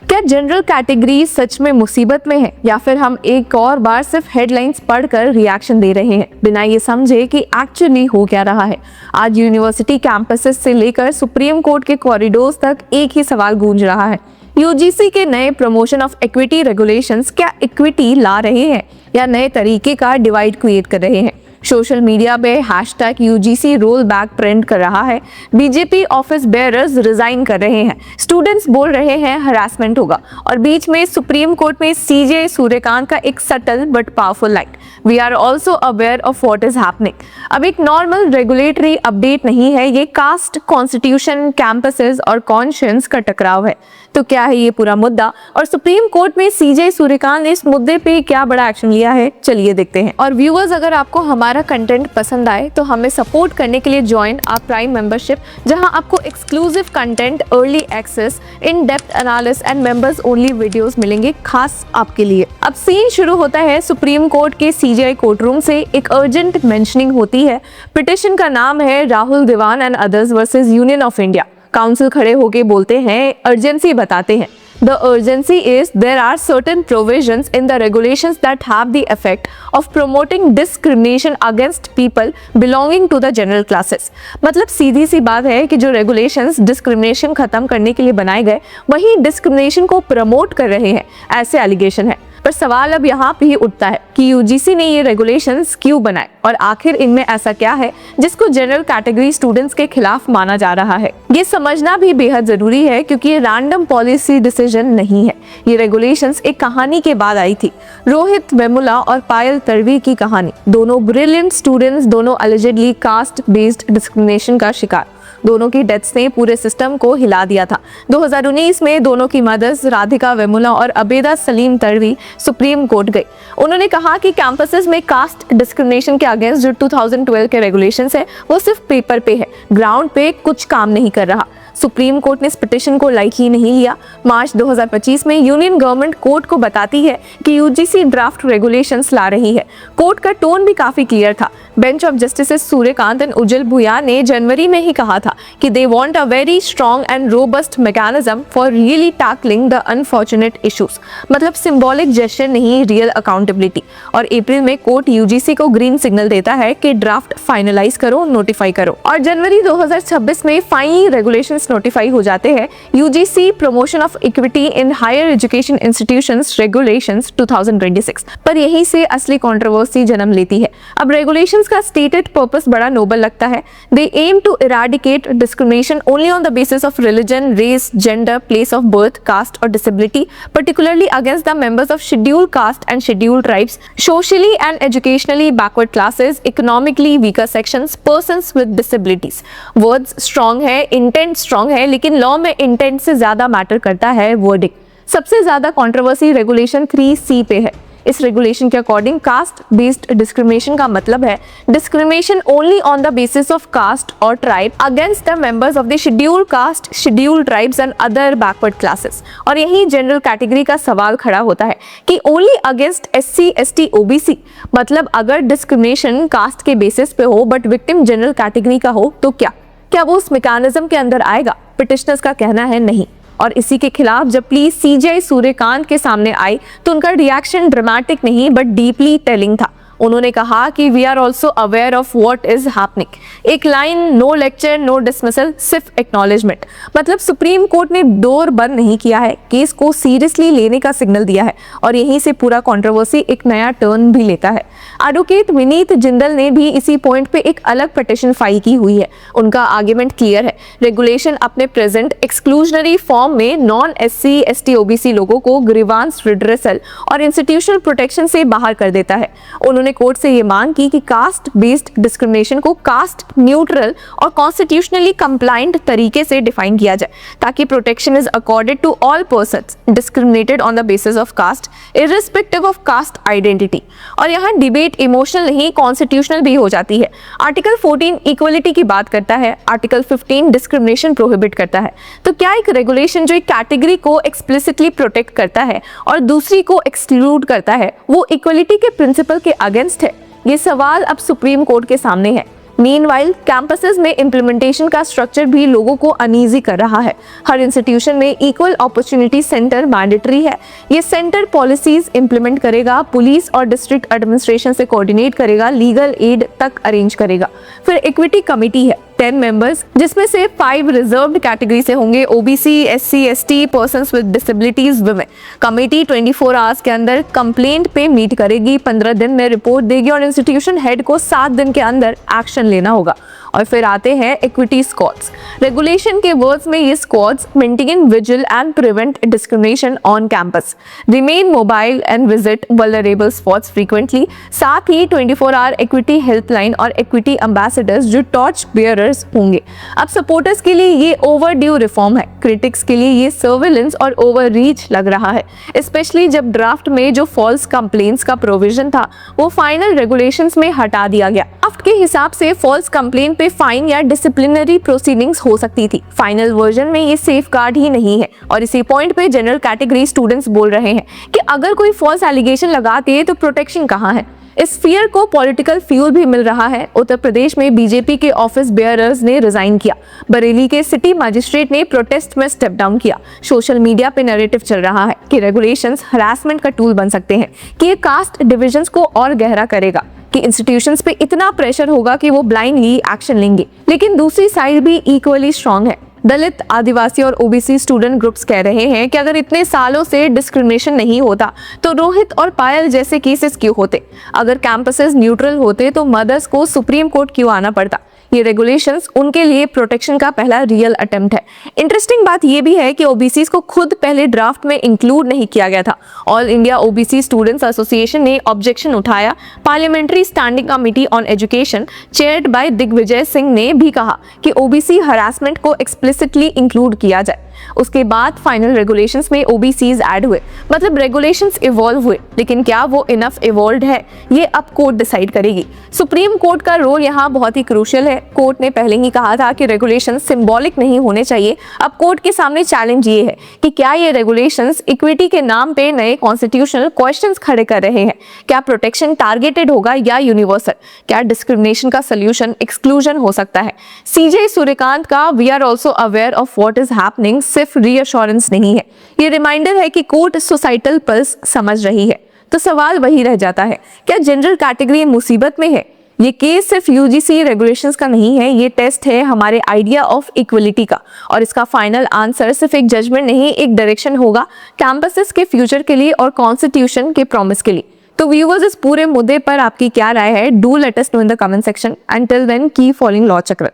क्या general category सच में मुसीबत में है या फिर हम एक और बार सिर्फ हेडलाइंस पढ़कर रिएक्शन दे रहे हैं बिना ये समझे कि एक्चुअली हो क्या रहा है। आज यूनिवर्सिटी कैंपसेस से लेकर सुप्रीम कोर्ट के कॉरिडोर्स तक एक ही सवाल गूंज रहा है। यूजीसी के नए प्रमोशन ऑफ इक्विटी रेगुलेशंस क्या इक्विटी ला रहे हैं या नए तरीके का डिवाइड क्रिएट कर रहे हैं। सोशल मीडिया पे hashtag UGC roll back trend कर रहा है। बीजेपी ऑफिस बेयरर्स रिजाइन कर रहे हैं, स्टूडेंट्स बोल रहे हैं हरासमेंट होगा और बीच में सुप्रीम कोर्ट में सीजे सूर्यकांत का एक subtle but powerful light, we are also aware of what is happening. अब एक नॉर्मल रेगुलेटरी अपडेट नहीं है, ये कास्ट, कॉन्स्टिट्यूशन, कैंपसेस और कॉन्शियंस का टकराव है। तो क्या है ये पूरा मुद्दा और सुप्रीम कोर्ट में सीजे सूर्यकांत ने इस मुद्दे पे क्या बड़ा एक्शन लिया है, चलिए देखते हैं। और व्यूअर्स, अगर आपको हमारा कंटेंट पसंद आए तो हमें सपोर्ट करने के लिए ज्वाइन आप प्राइम मेंबरशिप, जहां आपको exclusive content, early access, in depth analysis and members only videos मिलेंगे खास आपके लिए। अब सीन शुरू होता है सुप्रीम कोर्ट के सीजीआई कोर्ट रूम से। एक अर्जेंट मेंशनिंग होती है। पिटिशन का नाम है राहुल देवान and others versus union of India. Council खड़े होके बोलते हैं, अर्जेंसी बताते हैं। The urgency is there are certain provisions in the regulations that have the effect of promoting discrimination against people belonging to the general classes। मतलब सीधी सी बात है कि जो regulations discrimination खत्म करने के लिए बनाए गए वही discrimination को प्रमोट कर रहे हैं, ऐसे एलिगेशन है। पर सवाल अब यहाँ भी उठता है कि यूजीसी ने ये रेगुलेशंस क्यों बनाए और आखिर इनमें ऐसा क्या है जिसको जनरल कैटेगरी स्टूडेंट्स के खिलाफ माना जा रहा है। ये समझना भी बेहद जरूरी है क्योंकि ये रैंडम पॉलिसी डिसीजन नहीं है। ये रेगुलेशंस एक कहानी के बाद आई थी, रोहित वेमुला और पायल तड़वी की कहानी। दोनों ब्रिलियंट स्टूडेंट्स, दोनों अलिजेडली कास्ट बेस्ड डिस्क्रिमिनेशन का शिकार। दोनों की डेथ्स ने पूरे सिस्टम को हिला दिया था। 2019 में दोनों की मदर्स राधिका वेमुला और अबेदा सलीम तड़वी सुप्रीम कोर्ट गई। उन्होंने कहा कि कैंपसेस में कास्ट डिस्क्रिमिनेशन के अगेंस्ट जो 2012 के रेगुलेशंस है वो सिर्फ पेपर पे है, ग्राउंड पे कुछ काम नहीं कर रहा। सुप्रीम कोर्ट ने इस पिटिशन को लाइटली नहीं लिया। मार्च 2025 में यूनियन गवर्नमेंट कोर्ट को बताती है कि यूजीसी ड्राफ्ट रेगुलेशंस ला रही है। कोर्ट का टोन भी काफी क्लियर था। Bench of justices Surya Kant and Ujjal Bhuyan ने जनवरी में ही कहा था कि they want a very strong and robust mechanism for really tackling the unfortunate issues. मतलब सिंबॉलिक जेस्चर नहीं, रियल अकाउंटेबिलिटी। और अप्रैल में कोर्ट यूजीसी को ग्रीन सिग्नल देता है कि ड्राफ्ट फाइनलाइज करो, नोटिफाई करो। और जनवरी 2026 में फाइनली रेगुलेशंस नोटिफाई हो जाते हैं। UGC promotion of equity in higher education institutions regulations 2026। पर यहीं से असली कंट्रोवर्सी जन्म लेती है। अब रेगुलेशंस का स्टेटेड पर्पस बड़ा नोबल लगता है। They aim to eradicate discrimination only on the basis of religion, race, gender, place of birth, caste और disability, particularly against the members of scheduled caste and scheduled tribes, socially and educationally backward classes, economically weaker sections, persons with disabilities। Words strong है, intent strong है, लेकिन law में intent से ज्यादा matter करता है wording. सबसे ज्यादा कंट्रोवर्सी रेगुलेशन 3C पे है। इस रेगुलेशन के अकॉर्डिंग कास्ट बेस्ड डिस्क्रिमिनेशन का मतलब है discrimination only on the basis of caste और tribe against the members of the scheduled caste, scheduled tribes and other backward classes. और यही जनरल कैटेगरी का सवाल खड़ा होता है कि only against SC, ST, OBC। मतलब अगर डिस्क्रिमिनेशन कास्ट के बेसिस पे हो बट विक्टिम जनरल कैटेगरी का हो तो क्या वो उस मैकेनिज्म के अंदर आएगा? पिटिशनर्स का कहना है नहीं। और इसी के खिलाफ जब प्लीज सीजीआई सूर्यकांत के सामने आई तो उनका रिएक्शन ड्रामेटिक नहीं बट डीपली टेलिंग था। उन्होंने कहा कि we are also aware of what is happening. एक line, no lecture, no dismissal, सिर्फ एक्नॉलेजमेंट। मतलब सुप्रीम कोर्ट ने डोर बंद नहीं किया है, केस को सीरियसली लेने का सिग्नल दिया है और यहीं से पूरा कंट्रोवर्सी एक नया टर्न भी लेता है। एडवोकेट विनीत जिंदल ने भी इसी पॉइंट पे एक अलग पिटिशन फाइल की हुई है। उनका आर्गुमेंट क्लियर है, रेगुलेशन अपने प्रेजेंट एक्सक्लूजनरी फॉर्म में नॉन SC, ST, OBC लोगों को ग्रीवांस रिड्रेसल और इंस्टीट्यूशनल प्रोटेक्शन से बाहर कर देता है। उन्होंने कोर्ट से ये मांग की कि कास्ट बेस्ड डिस्क्रिमिनेशन को कास्ट न्यूट्रल और कॉन्स्टिट्यूशनली कंप्लायंट तरीके से डिफाइन किया जाए ताकि protection is accorded to all persons discriminated on the basis of caste irrespective of caste identity. और यहाँ डिबेट इमोशनल नहीं, कॉन्स्टिट्यूशनल भी हो जाती है। आर्टिकल 14 इक्वलिटी की बात करता है, आर्टिकल 15 डिस्क्रिमिनेशन प्रोहिबिट करता है। तो क्या एक रेगुलेशन जो एक कैटेगरी को एक्सप्लिसिटली प्रोटेक्ट करता है और दूसरी को एक्सक्लूड करता है वो इक्वलिटी के प्रिंसिपल के अगेंस्ट है? ये सवाल अब सुप्रीम कोर्ट के सामने है। मीनवाइल कैंपसेस में इम्प्लीमेंटेशन का स्ट्रक्चर भी लोगों को अनईजी कर रहा है। हर इंस्टीट्यूशन में इक्वल अपॉर्चुनिटी सेंटर मैंडेटरी है। ये सेंटर पॉलिसीज इंप्लीमेंट करेगा, पुलिस और डिस्ट्रिक्ट एडमिनिस्ट्रेशन से कोऑर्डिनेट करेगा, लीगल एड तक अरेंज करेगा। फिर इक्विटी कमेटी है 10 मेंबर्स, जिसमें से 5 रिजर्व्ड कैटेगरी से होंगे, OBC, SC, ST, persons with disabilities, women. Committee 24 hours के अंदर कंप्लेंट पे मीट करेगी, 15 दिन में रिपोर्ट देगी और इंस्टीट्यूशन हेड को 7 दिन के अंदर एक्शन लेना होगा। और फिर आते हैं इक्विटी स्क्वाड्स। रेगुलेशन के वर्ड्स में ये squads maintain vigil and prevent discrimination on campus, remain mobile and visit vulnerable spots frequently. साथ ही 24 आवर इक्विटी हेल्पलाइन और इक्विटी एम्बेसडर्स जो टॉर्च बेयरर्स होंगे। अब सपोर्टर्स के लिए ये ओवरड्यू रिफॉर्म है, क्रिटिक्स के लिए ये सर्विलेंस और ओवर रीच लग रहा है, स्पेशली जब ड्राफ्ट में जो फॉल्स कंप्लेंट्स का प्रोविजन था वो फाइनल रेगुलेशंस में हटा दिया गया। ड्राफ्ट के हिसाब से फॉल्स कंप्लेंट पे फाइन या डिसिप्लिनरी प्रोसीडिंग्स हो सकती थी। फाइनल वर्जन में ये सेफगार्ड ही नहीं है और इसी पॉइंट पे जनरल कैटेगरी स्टूडेंट्स बोल रहे हैं कि अगर कोई फॉल्स एलिगेशन लगाते हैं तो प्रोटेक्शन कहाँ है। इस फियर को पॉलिटिकल फ्यूल भी मिल रहा है। उत्तर प्रदेश में बीजेपी के ऑफिस बेयरर्स ने रिजाइन किया, बरेली के सिटी मजिस्ट्रेट ने प्रोटेस्ट में स्टेप डाउन किया। सोशल मीडिया पे नैरेटिव चल रहा है कि रेगुलेशंस हरासमेंट का टूल बन सकते हैं, कि ये कास्ट डिविजन्स को और गहरा करेगा, कि इंस्टीट्यूशंस पे इतना प्रेशर होगा कि वो ब्लाइंडली एक्शन लेंगे। लेकिन दूसरी साइड भी इक्वली स्ट्रांग है। दलित, आदिवासी और ओबीसी स्टूडेंट ग्रुप्स कह रहे हैं कि अगर इतने सालों से डिस्क्रिमिनेशन नहीं होता तो रोहित और पायल जैसे केसेस क्यों होते? अगर कैंपसेस न्यूट्रल होते तो मदर्स को सुप्रीम कोर्ट क्यों आना पड़ता? ये रेगुलेशंस उनके लिए प्रोटेक्शन का पहला रियल अटेम्प्ट है। इंटरेस्टिंग बात ये भी है कि ओबीसीज को खुद पहले ड्राफ्ट में इंक्लूड नहीं किया गया था। All India OBC students association ने ऑब्जेक्शन उठाया। Parliamentary standing committee on education chaired by Digvijaya Singh ने भी कहा कि ओबीसी हरासमेंट को एक्सप्लिसिटली इंक्लूड किया जाए। उसके बाद फाइनल रेगुलेशंस में ओबीसीज ऐड हुए, मतलब रेगुलेशंस इवॉल्व हुए, लेकिन क्या वो इनफ इवॉल्व है ये अब कोर्ट डिसाइड करेगी। सुप्रीम कोर्ट का रोल यहाँ बहुत ही क्रूशियल है। कोर्ट ने पहले ही कहा था कि रेगुलेशंस सिंबॉलिक नहीं होने चाहिए। अब कोर्ट के सामने चैलेंज ये है कि क्या ये रेगुलेशंस इक्विटी के नाम पे नए कॉन्स्टिट्यूशनल क्वेश्चंस खड़े कर रहे हैं? क्या प्रोटेक्शन टारगेटेड होगा या यूनिवर्सल? क्या डिस्क्रिमिनेशन का सोल्यूशन एक्सक्लूजन हो सकता है? सीजे सूर्यकांत का we are also aware of what is happening सिर्फ रीअश्योरेंस नहीं है, ये रिमाइंडर है कि कोर्ट सोसाइटल पल्स समझ रही है। तो सवाल वही रह जाता है, क्या जनरल कैटेगरी मुसीबत में है? ये केस सिर्फ यूजीसी रेगुलेशंस का नहीं है, ये टेस्ट है हमारे आइडिया ऑफ इक्वलिटी का, और इसका फाइनल आंसर सिर्फ एक जजमेंट नहीं, एक डायरेक्शन होगा कैंपसेस के फ्यूचर के लिए और कॉन्स्टिट्यूशन के प्रॉमिस के लिए। तो व्यूअर्स, इस पूरे मुद्दे पर आपकी क्या राय है? Do let us know in the comment section. Until then keep following law चक्र।